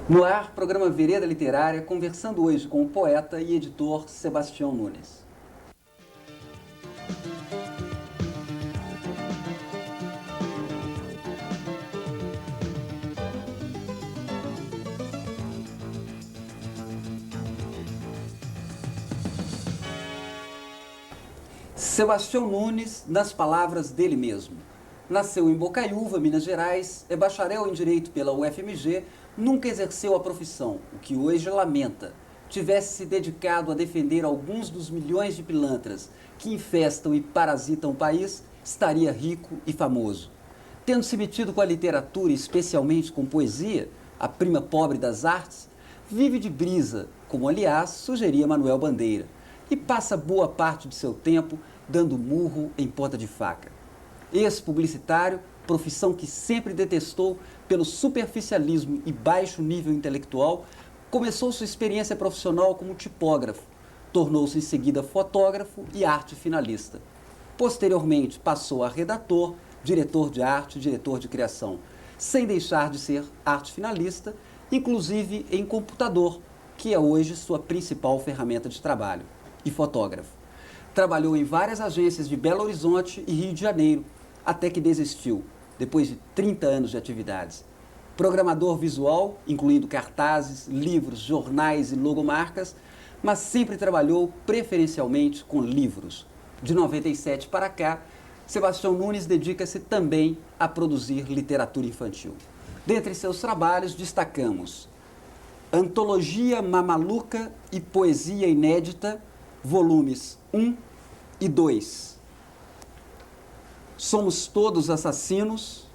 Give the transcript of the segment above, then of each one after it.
No ar, programa Vereda Literária, conversando hoje com o poeta e editor Sebastião Nunes. Sebastião Nunes, nas palavras dele mesmo. Nasceu em Bocaiúva, Minas Gerais, é bacharel em Direito pela UFMG, nunca exerceu a profissão, o que hoje lamenta. Tivesse se dedicado a defender alguns dos milhões de pilantras que infestam e parasitam o país, estaria rico e famoso. Tendo se metido com a literatura, especialmente com poesia, a prima pobre das artes, vive de brisa, como aliás sugeria Manuel Bandeira, e passa boa parte de seu tempo dando murro em ponta de faca. Ex-publicitário, profissão que sempre detestou pelo superficialismo e baixo nível intelectual, começou sua experiência profissional como tipógrafo, tornou-se em seguida fotógrafo e arte finalista. Posteriormente passou a redator, diretor de arte e diretor de criação, sem deixar de ser arte finalista, inclusive em computador, que é hoje sua principal ferramenta de trabalho, e fotógrafo. Trabalhou em várias agências de Belo Horizonte e Rio de Janeiro, até que desistiu, depois de 30 anos de atividades. Programador visual, incluindo cartazes, livros, jornais e logomarcas, mas sempre trabalhou preferencialmente com livros. De 97 para cá, Sebastião Nunes dedica-se também a produzir literatura infantil. Dentre seus trabalhos, destacamos Antologia Mamaluca e Poesia Inédita, volumes 1 e 2. Somos Todos Assassinos,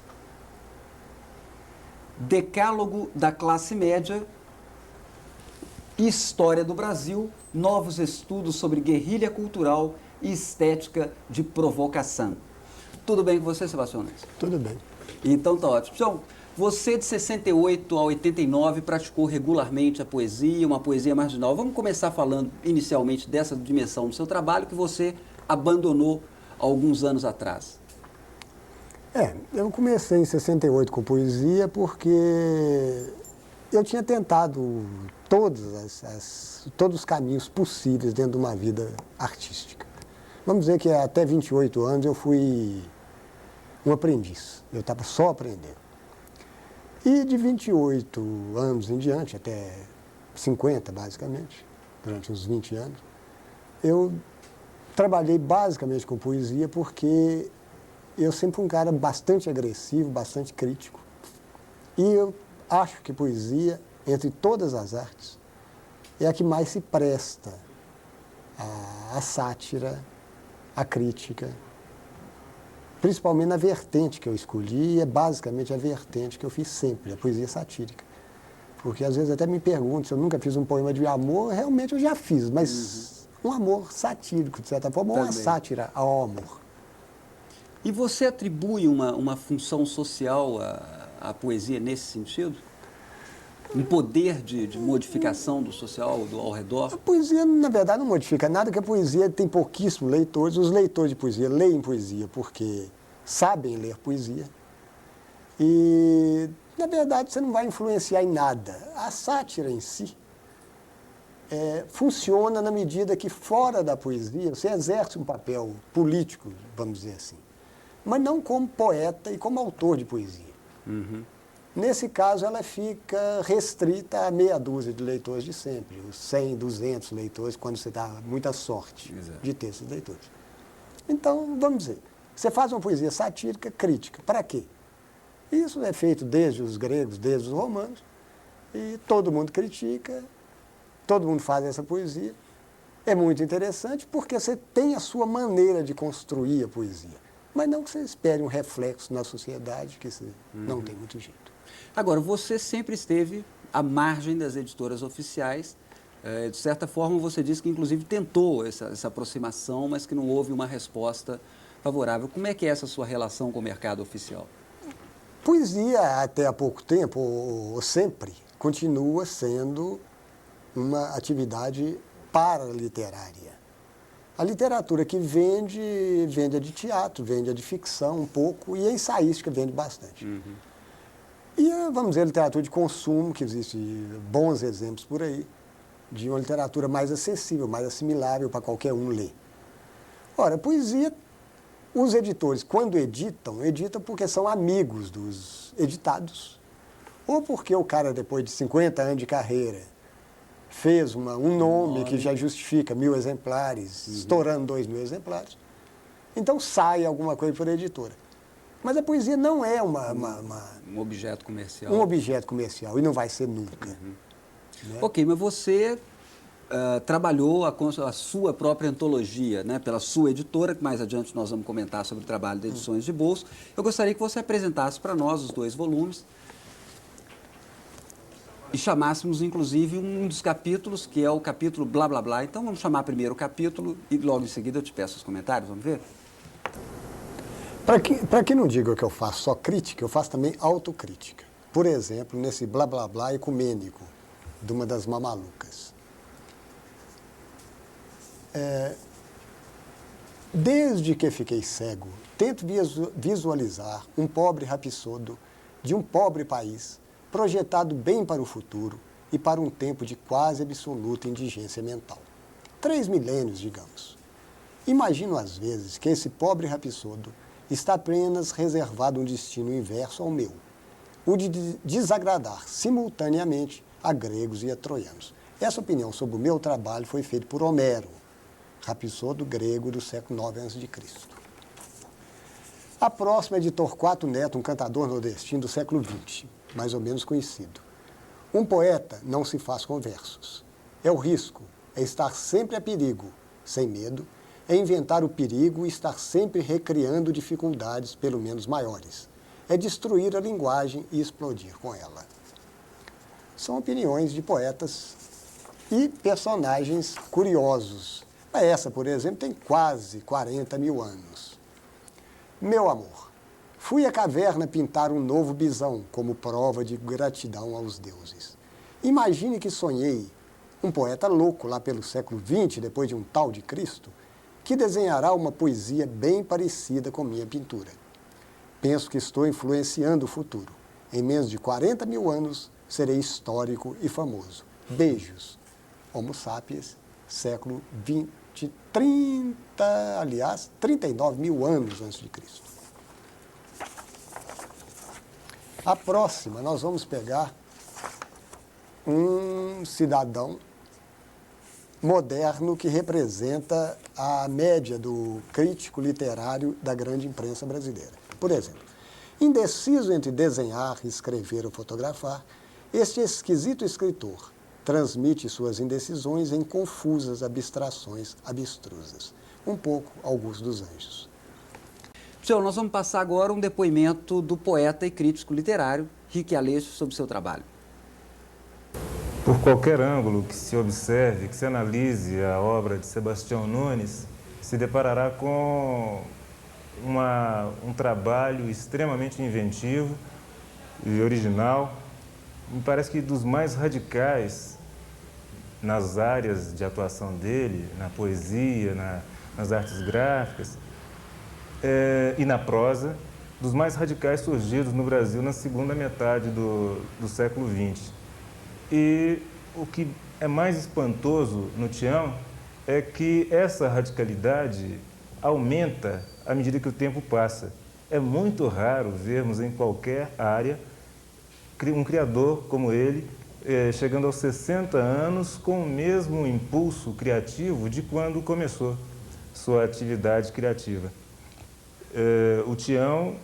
Decálogo da Classe Média, História do Brasil, novos estudos sobre guerrilha cultural e estética de provocação. Tudo bem com você, Sebastião Nunes? Tudo bem. Então tá ótimo. Então, você de 68 a 89 praticou regularmente a poesia, uma poesia marginal. Vamos começar falando inicialmente dessa dimensão do seu trabalho que você abandonou alguns anos atrás. Eu comecei em 68 com poesia porque eu tinha tentado todos os caminhos possíveis dentro de uma vida artística. Vamos dizer que até 28 anos eu fui um aprendiz, eu estava só aprendendo. E de 28 anos em diante, até 50 basicamente, durante uns 20 anos, eu trabalhei basicamente com poesia porque eu sempre fui um cara bastante agressivo, bastante crítico. E eu acho que poesia, entre todas as artes, é a que mais se presta à sátira, à crítica, principalmente na vertente que eu escolhi, e é basicamente a vertente que eu fiz sempre, a poesia satírica. Porque às vezes até me perguntam se eu nunca fiz um poema de amor, realmente eu já fiz, mas um amor satírico, de certa forma, ou uma sátira ao amor. E você atribui uma função social à poesia nesse sentido? Um poder de modificação do social ao redor? A poesia, na verdade, não modifica nada, porque a poesia tem pouquíssimos leitores. Os leitores de poesia leem poesia porque sabem ler poesia. E, na verdade, você não vai influenciar em nada. A sátira em si funciona na medida que, fora da poesia, você exerce um papel político, vamos dizer assim, mas não como poeta e como autor de poesia. Uhum. Nesse caso, ela fica restrita a meia dúzia de leitores de sempre, os 100, 200 leitores, quando você dá muita sorte de ter esses leitores. Então, vamos dizer, você faz uma poesia satírica, crítica. Para quê? Isso é feito desde os gregos, desde os romanos, e todo mundo critica, todo mundo faz essa poesia. É muito interessante porque você tem a sua maneira de construir a poesia, mas não que você espere um reflexo na sociedade, que você não tem muito jeito. Agora, você sempre esteve à margem das editoras oficiais. De certa forma, você disse que, inclusive, tentou essa aproximação, mas que não houve uma resposta favorável. Como é que é essa sua relação com o mercado oficial? Poesia, até há pouco tempo, ou sempre, continua sendo uma atividade paraliterária. A literatura que vende a de teatro, vende a de ficção um pouco, e a ensaística vende bastante. E, vamos dizer, a literatura de consumo, que existe bons exemplos por aí, de uma literatura mais acessível, mais assimilável para qualquer um ler. Ora, poesia, os editores, quando editam, editam porque são amigos dos editados, ou porque o cara, depois de 50 anos de carreira, fez um nome que já justifica 1.000 exemplares, estourando 2.000 exemplares. Então sai alguma coisa por editora. Mas a poesia não é um objeto comercial. Um objeto comercial, e não vai ser nunca. Né? Ok, mas você trabalhou a sua própria antologia, né, pela sua editora, que mais adiante nós vamos comentar sobre o trabalho de Edições de Bolso. Eu gostaria que você apresentasse para nós os 2 volumes e chamássemos, inclusive, um dos capítulos, que é o capítulo Blá Blá Blá. Então, vamos chamar primeiro o capítulo e logo em seguida eu te peço os comentários, vamos ver? Para que não diga que eu faço só crítica, eu faço também autocrítica. Por exemplo, nesse Blá Blá Blá ecumênico, de uma das mamalucas. Desde que fiquei cego, tento visualizar um pobre rapsodo de um pobre país, projetado bem para o futuro e para um tempo de quase absoluta indigência mental. 3 milênios, digamos. Imagino às vezes que esse pobre rapsodo está apenas reservado um destino inverso ao meu, o de desagradar simultaneamente a gregos e a troianos. Essa opinião sobre o meu trabalho foi feita por Homero, rapsodo grego do século IX a.C. A próxima é de Torquato Neto, um cantador nordestino do século XX, mais ou menos conhecido. Um poeta não se faz com versos. É o risco, é estar sempre a perigo, sem medo, é inventar o perigo e estar sempre recriando dificuldades, pelo menos maiores. É destruir a linguagem e explodir com ela. São opiniões de poetas e personagens curiosos. Essa, por exemplo, tem quase 40.000 anos. Meu amor, fui à caverna pintar um novo bisão como prova de gratidão aos deuses. Imagine que sonhei um poeta louco lá pelo século XX, depois de um tal de Cristo, que desenhará uma poesia bem parecida com minha pintura. Penso que estou influenciando o futuro. Em menos de 40.000 anos, serei histórico e famoso. Beijos. Homo sapiens, século XX, 39.000 anos antes de Cristo. A próxima, nós vamos pegar um cidadão moderno que representa a média do crítico literário da grande imprensa brasileira. Por exemplo, indeciso entre desenhar, escrever ou fotografar, este esquisito escritor transmite suas indecisões em confusas abstrações abstrusas, um pouco Augusto dos Anjos. Senhor, nós vamos passar agora um depoimento do poeta e crítico literário Rick Aleixo sobre o seu trabalho. Por qualquer ângulo que se observe, que se analise a obra de Sebastião Nunes, se deparará com um trabalho extremamente inventivo e original. Me parece que dos mais radicais nas áreas de atuação dele, na poesia, nas artes gráficas e na prosa, dos mais radicais surgidos no Brasil na segunda metade do século XX. E o que é mais espantoso no Tião é que essa radicalidade aumenta à medida que o tempo passa. É muito raro vermos em qualquer área um criador como ele, chegando aos 60 anos com o mesmo impulso criativo de quando começou sua atividade criativa. O Tião,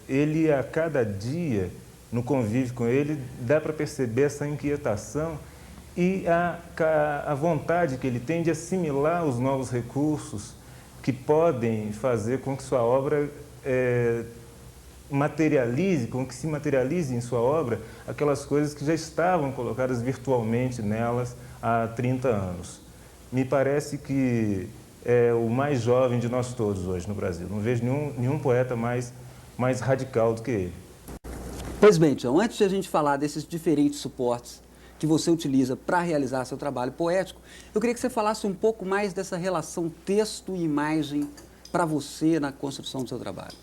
ele a cada dia, no convívio com ele, dá para perceber essa inquietação e a vontade que ele tem de assimilar os novos recursos que podem fazer com que sua obra com que se materialize em sua obra aquelas coisas que já estavam colocadas virtualmente nelas há 30 anos. Me parece que é o mais jovem de nós todos hoje no Brasil. Não vejo nenhum poeta mais radical do que ele. Pois bem, Tião, antes de a gente falar desses diferentes suportes que você utiliza para realizar seu trabalho poético, eu queria que você falasse um pouco mais dessa relação texto e imagem para você na construção do seu trabalho.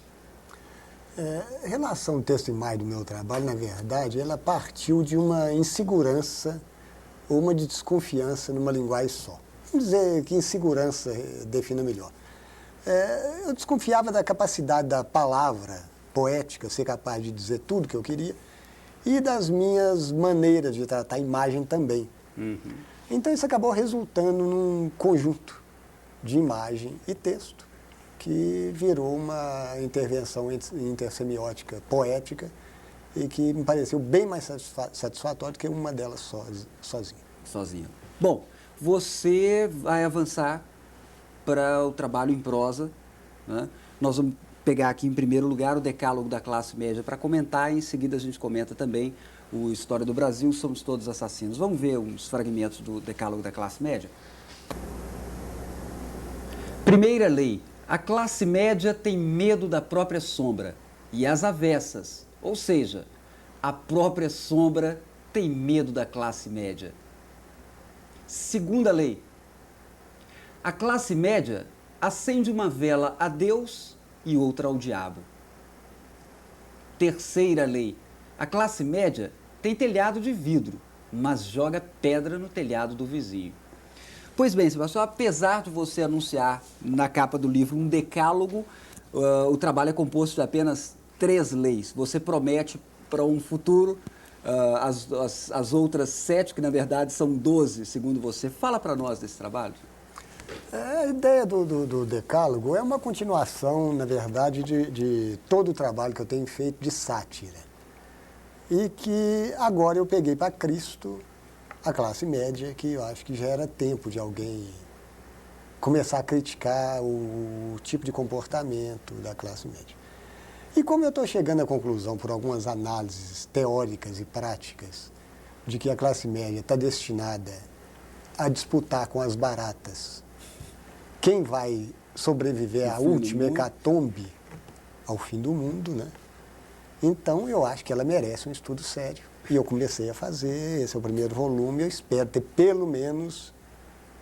Em relação ao texto e imagem do meu trabalho, na verdade, ela partiu de uma insegurança ou uma desconfiança numa linguagem só. Vamos dizer que insegurança defina melhor. Eu desconfiava da capacidade da palavra poética, ser capaz de dizer tudo que eu queria, e das minhas maneiras de tratar a imagem também. Então isso acabou resultando num conjunto de imagem e texto, que virou uma intervenção intersemiótica poética e que me pareceu bem mais satisfatória do que uma delas sozinha. Sozinha. Bom, você vai avançar para o trabalho em prosa, né? Nós vamos pegar aqui em primeiro lugar o Decálogo da Classe Média para comentar, e em seguida a gente comenta também o História do Brasil, Somos Todos Assassinos. Vamos ver uns fragmentos do Decálogo da Classe Média? Primeira lei. A classe média tem medo da própria sombra e as avessas, ou seja, a própria sombra tem medo da classe média. Segunda lei. A classe média acende uma vela a Deus e outra ao diabo. Terceira lei. A classe média tem telhado de vidro, mas joga pedra no telhado do vizinho. Pois bem, Sebastião, apesar de você anunciar na capa do livro um decálogo, o trabalho é composto de apenas 3 leis. Você promete para um futuro as outras 7, que na verdade são 12, segundo você. Fala para nós desse trabalho. A ideia do decálogo é uma continuação, na verdade, de todo o trabalho que eu tenho feito de sátira. E que agora eu peguei para Cristo a classe média, que eu acho que já era tempo de alguém começar a criticar o tipo de comportamento da classe média. E como eu estou chegando à conclusão, por algumas análises teóricas e práticas, de que a classe média está destinada a disputar com as baratas quem vai sobreviver à última hecatombe, ao fim do mundo, né? Então eu acho que ela merece um estudo sério. E eu comecei a fazer, esse é o primeiro volume, eu espero ter pelo menos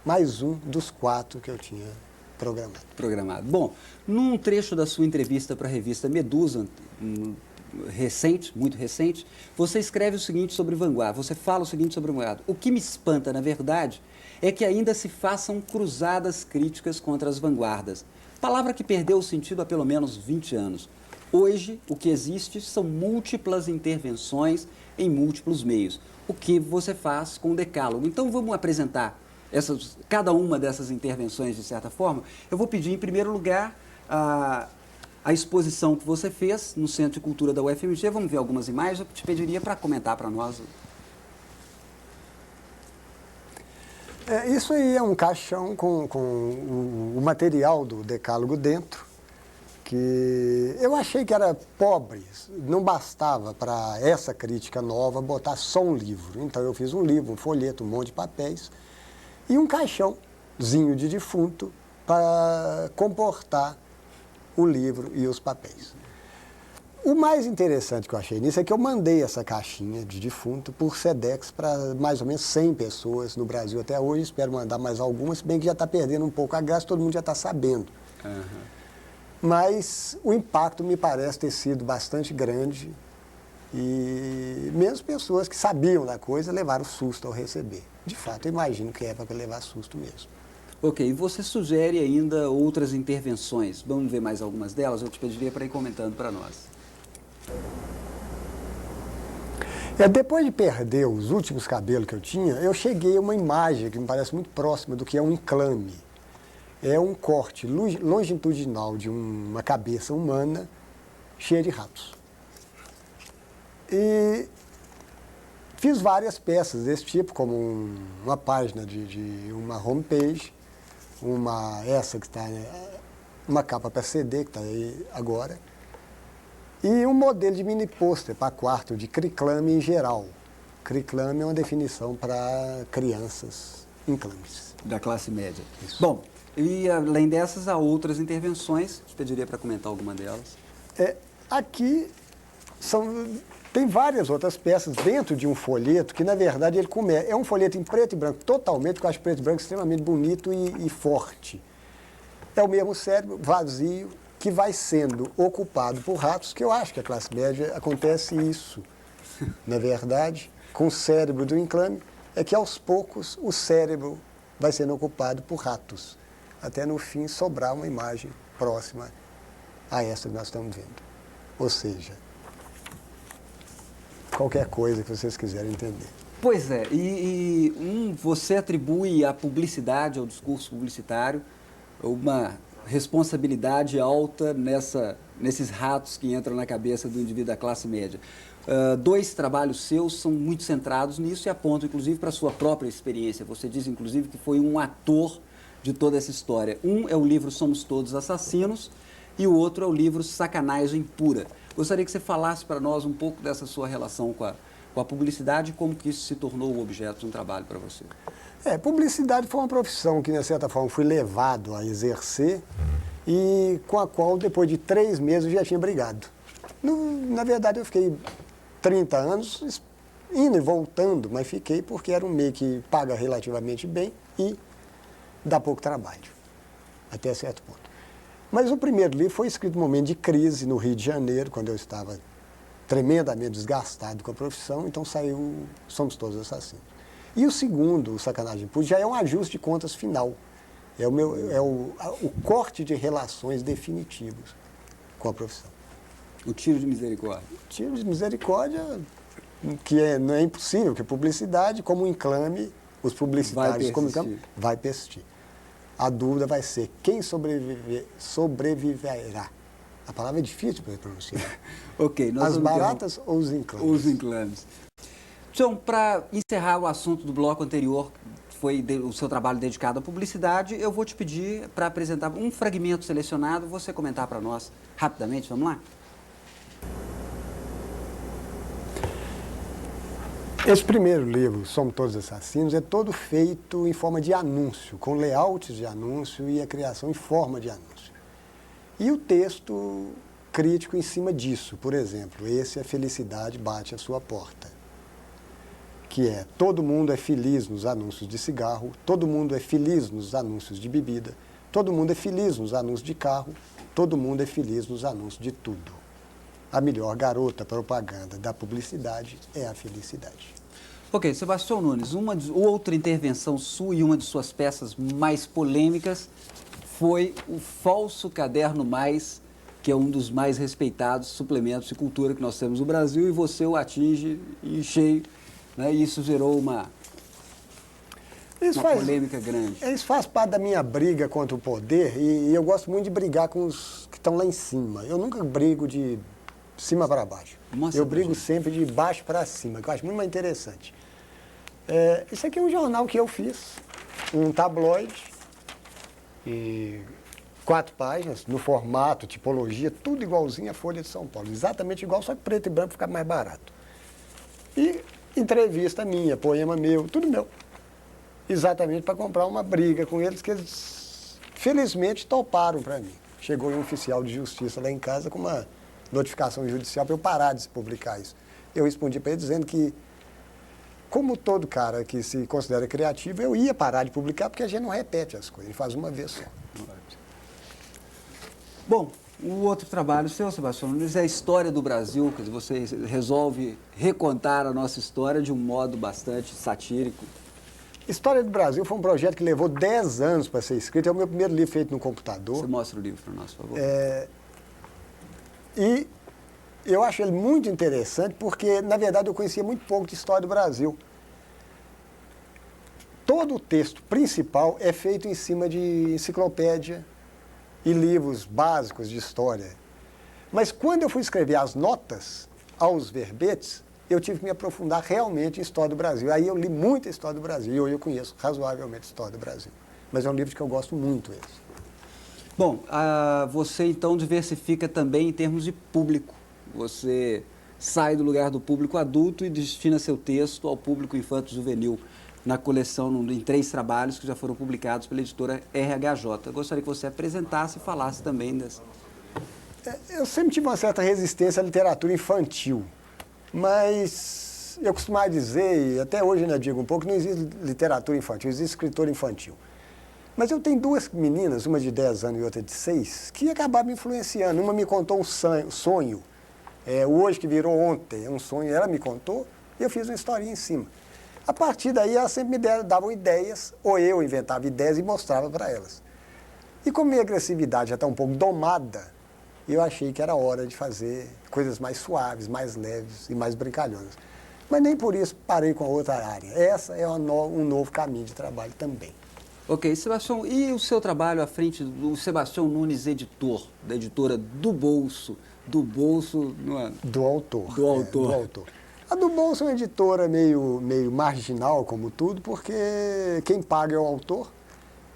mais um dos 4 que eu tinha programado. Bom, num trecho da sua entrevista para a revista Medusa, muito recente, você escreve o seguinte sobre vanguarda, você fala o seguinte sobre vanguarda: o que me espanta, na verdade, é que ainda se façam cruzadas críticas contra as vanguardas, palavra que perdeu o sentido há pelo menos 20 anos. Hoje, o que existe são múltiplas intervenções em múltiplos meios, o que você faz com o decálogo. Então, vamos apresentar cada uma dessas intervenções, de certa forma. Eu vou pedir, em primeiro lugar, a exposição que você fez no Centro de Cultura da UFMG. Vamos ver algumas imagens. Eu te pediria para comentar para nós. Isso aí é um caixão com o material do decálogo dentro, que eu achei que era pobre, não bastava para essa crítica nova botar só um livro. Então eu fiz um livro, um folheto, um monte de papéis e um caixãozinho de defunto para comportar o livro e os papéis. O mais interessante que eu achei nisso é que eu mandei essa caixinha de defunto por Sedex para mais ou menos 100 pessoas no Brasil até hoje. Espero mandar mais algumas, se bem que já está perdendo um pouco a graça, todo mundo já está sabendo. Mas o impacto me parece ter sido bastante grande e mesmo pessoas que sabiam da coisa levaram susto ao receber. De fato, eu imagino que é para levar susto mesmo. Ok, e você sugere ainda outras intervenções. Vamos ver mais algumas delas? Eu te pediria para ir comentando para nós. Depois de perder os últimos cabelos que eu tinha, eu cheguei a uma imagem que me parece muito próxima do que é um enclame. É um corte longitudinal de uma cabeça humana cheia de ratos. E fiz várias peças desse tipo, como uma página de uma homepage, essa que está, uma capa para CD, que está aí agora, e um modelo de mini pôster para quarto de criclame em geral. Criclame é uma definição para crianças inclames. Da classe média. Isso. Bom, e além dessas, há outras intervenções. Te pediria para comentar alguma delas. Aqui tem várias outras peças dentro de um folheto que, na verdade, é um folheto em preto e branco, totalmente, que eu acho preto e branco extremamente bonito e forte. É o mesmo cérebro, vazio, que vai sendo ocupado por ratos, que eu acho que a classe média acontece isso, na verdade, com o cérebro do enclame, é que aos poucos o cérebro vai sendo ocupado por ratos, até no fim sobrar uma imagem próxima a essa que nós estamos vendo. Ou seja, qualquer coisa que vocês quiserem entender. Pois é, você atribui à publicidade, ao discurso publicitário, uma responsabilidade alta nesses ratos que entram na cabeça do indivíduo da classe média. Dois trabalhos seus são muito centrados nisso e apontam, inclusive, para a sua própria experiência. Você diz, inclusive, que foi um ator de toda essa história. Um é o livro Somos Todos Assassinos e o outro é o livro Sacanagem Pura. Gostaria que você falasse para nós um pouco dessa sua relação com a publicidade e como que isso se tornou o objeto de um trabalho para você. Publicidade foi uma profissão que, de certa forma, fui levado a exercer e com a qual, depois de 3 meses, eu já tinha brigado. Na verdade, eu fiquei 30 anos indo e voltando, mas fiquei porque era um meio que paga relativamente bem e dá pouco trabalho, até certo ponto. Mas o primeiro livro foi escrito num momento de crise no Rio de Janeiro, quando eu estava tremendamente desgastado com a profissão, então saiu Somos Todos Assassinos. E o segundo, o Sacanagem Pura, já é um ajuste de contas final. É o corte de relações definitivos com a profissão. O Tiro de Misericórdia. O Tiro de Misericórdia, que não é impossível, que publicidade, como enclame, os publicitários como enclame, vai persistir. A dúvida vai ser quem sobreviverá. A palavra é difícil para pronunciar. Ok. As baratas ou os enclames? Os enclames. Então, para encerrar o assunto do bloco anterior, foi o seu trabalho dedicado à publicidade, eu vou te pedir para apresentar um fragmento selecionado, você comentar para nós rapidamente, vamos lá? Esse primeiro livro, Somos Todos Assassinos, é todo feito em forma de anúncio, com layouts de anúncio e a criação em forma de anúncio. E o texto crítico em cima disso, por exemplo, esse é Felicidade Bate à Sua Porta, que é: todo mundo é feliz nos anúncios de cigarro, todo mundo é feliz nos anúncios de bebida, todo mundo é feliz nos anúncios de carro, todo mundo é feliz nos anúncios de tudo. A melhor garota propaganda da publicidade é a felicidade. Ok, Sebastião Nunes, outra intervenção sua e uma de suas peças mais polêmicas foi o Falso Caderno Mais, que é um dos mais respeitados suplementos de cultura que nós temos no Brasil, e você o atinge em cheio, né? E isso gerou uma polêmica grande. Isso faz parte da minha briga contra o poder e eu gosto muito de brigar com os que estão lá em cima. Eu nunca brigo de cima para baixo. Eu brigo sempre de baixo para cima, que eu acho muito mais interessante. Isso aqui é um jornal que eu fiz, um tabloide, e 4 páginas, no formato, tipologia, tudo igualzinho à Folha de São Paulo. Exatamente igual, só que preto e branco fica mais barato. E entrevista minha, poema meu, tudo meu. Exatamente para comprar uma briga com eles, que eles felizmente toparam para mim. Chegou um oficial de justiça lá em casa com uma notificação judicial para eu parar de publicar isso. Eu respondi para ele dizendo que, como todo cara que se considera criativo, eu ia parar de publicar porque a gente não repete as coisas, ele faz uma vez só. Bom, o outro trabalho seu, Sebastião Nunes, é a História do Brasil, que você resolve recontar a nossa história de um modo bastante satírico. História do Brasil foi um projeto que levou 10 anos para ser escrito, é o meu primeiro livro feito no computador. Você mostra o livro para nós, por favor. E eu acho ele muito interessante porque, na verdade, eu conhecia muito pouco de História do Brasil. Todo o texto principal é feito em cima de enciclopédia e livros básicos de história. Mas quando eu fui escrever as notas aos verbetes, eu tive que me aprofundar realmente em História do Brasil. Aí eu li muita História do Brasil e hoje eu conheço razoavelmente História do Brasil. Mas é um livro que eu gosto muito. Bom, você então diversifica também em termos de público. Você sai do lugar do público adulto e destina seu texto ao público infanto-juvenil, na coleção, em 3 trabalhos que já foram publicados pela editora RHJ. Eu gostaria que você apresentasse e falasse também dessa. Eu sempre tive uma certa resistência à literatura infantil, mas eu costumava dizer, e até hoje ainda digo um pouco, que não existe literatura infantil, existe escritor infantil. Mas eu tenho duas meninas, uma de 10 anos e outra de 6, que acabaram me influenciando. Uma me contou um sonho, hoje que virou ontem, um sonho, ela me contou, e eu fiz uma historinha em cima. A partir daí, elas sempre me davam ideias, ou eu inventava ideias e mostrava para elas. E como minha agressividade já está um pouco domada, eu achei que era hora de fazer coisas mais suaves, mais leves e mais brincalhonas. Mas nem por isso parei com a outra área. Essa é um novo caminho de trabalho também. Ok, Sebastião, e o seu trabalho à frente do Sebastião Nunes, editor, da editora Do Bolso? Do Bolso, não é? Do autor. Do autor. Do autor. A Do Bolso é uma editora meio marginal, como tudo, porque quem paga é o autor.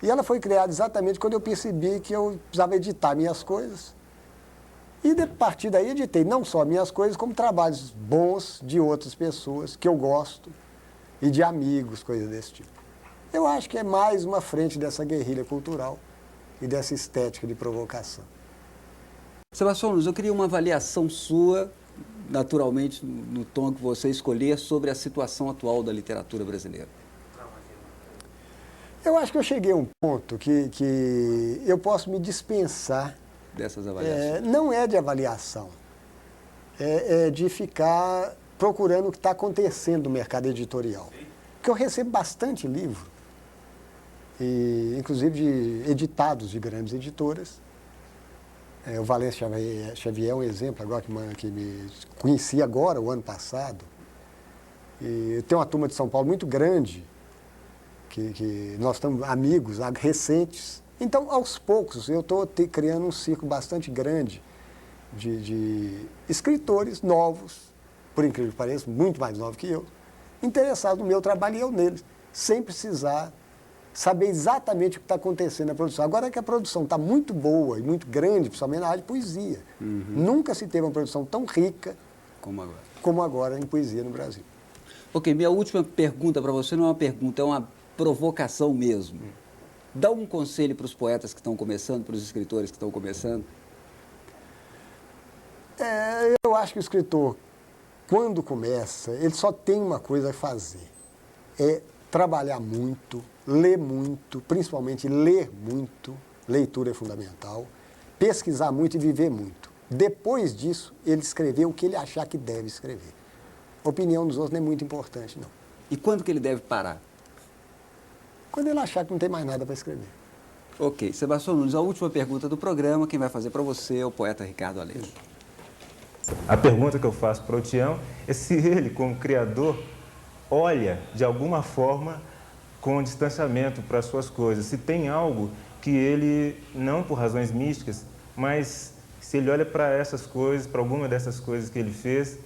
E ela foi criada exatamente quando eu percebi que eu precisava editar minhas coisas. E a partir daí editei não só minhas coisas, como trabalhos bons de outras pessoas que eu gosto e de amigos, coisas desse tipo. Eu acho que é mais uma frente dessa guerrilha cultural e dessa estética de provocação. Sebastião Nunes, eu queria uma avaliação sua, naturalmente, no tom que você escolher, sobre a situação atual da literatura brasileira. Eu acho que eu cheguei a um ponto que eu posso me dispensar Dessas avaliações. Não é de avaliação, é de ficar procurando o que está acontecendo no mercado editorial. Porque eu recebo bastante livro, inclusive editados de grandes editoras. O Valêncio Xavier é um exemplo agora que me conheci agora, o ano passado. E tem uma turma de São Paulo muito grande, que nós estamos amigos recentes. Então, aos poucos, eu estou criando um círculo bastante grande de escritores novos, por incrível que pareça, muito mais novos que eu, interessados no meu trabalho e eu neles, sem precisar saber exatamente o que está acontecendo na produção. Agora que a produção está muito boa e muito grande, principalmente na área de poesia. Nunca se teve uma produção tão rica como agora em poesia no Brasil. Ok, minha última pergunta para você não é uma pergunta, é uma provocação mesmo. Dá um conselho para os poetas que estão começando, para os escritores que estão começando? Eu acho que o escritor, quando começa, ele só tem uma coisa a fazer. É trabalhar muito, ler muito, principalmente ler muito, leitura é fundamental, pesquisar muito e viver muito. Depois disso, ele escrever o que ele achar que deve escrever. A opinião dos outros não é muito importante, não. E quando que ele deve parar? Quando ele achar que não tem mais nada para escrever. Ok. Sebastião Nunes, a última pergunta do programa, quem vai fazer para você é o poeta Ricardo Aleixo. A pergunta que eu faço para o Tião é se ele, como criador, olha, de alguma forma, com distanciamento para as suas coisas. Se tem algo que ele, não por razões místicas, mas se ele olha para essas coisas, para alguma dessas coisas que ele fez,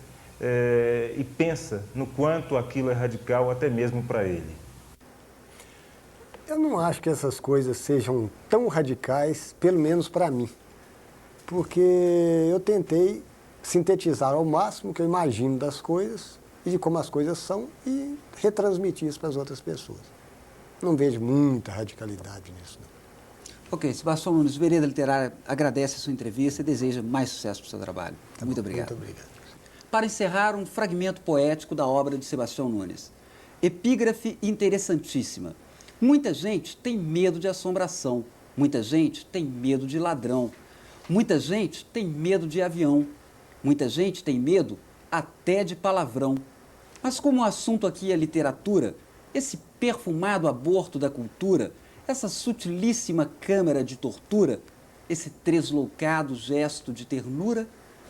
e pensa no quanto aquilo é radical até mesmo para ele. Eu não acho que essas coisas sejam tão radicais, pelo menos para mim, porque eu tentei sintetizar ao máximo o que eu imagino das coisas e de como as coisas são e retransmitir isso para as outras pessoas. Não vejo muita radicalidade nisso, não. Ok, Sebastião Nunes, Vereda Literária agradece a sua entrevista e deseja mais sucesso para o seu trabalho. Muito obrigado. Muito obrigado. Para encerrar, um fragmento poético da obra de Sebastião Nunes. Epígrafe interessantíssima. Muita gente tem medo de assombração, muita gente tem medo de ladrão, muita gente tem medo de avião, muita gente tem medo até de palavrão. Mas como o assunto aqui é literatura, esse perfumado aborto da cultura, essa sutilíssima câmara de tortura, esse tresloucado gesto de ternura,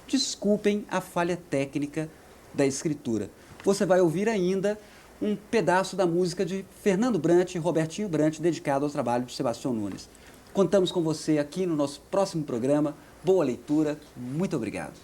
desculpem a falha técnica da escritura. Você vai ouvir ainda um pedaço da música de Fernando Brant e Robertinho Brant, dedicado ao trabalho de Sebastião Nunes. Contamos com você aqui no nosso próximo programa. Boa leitura, muito obrigado.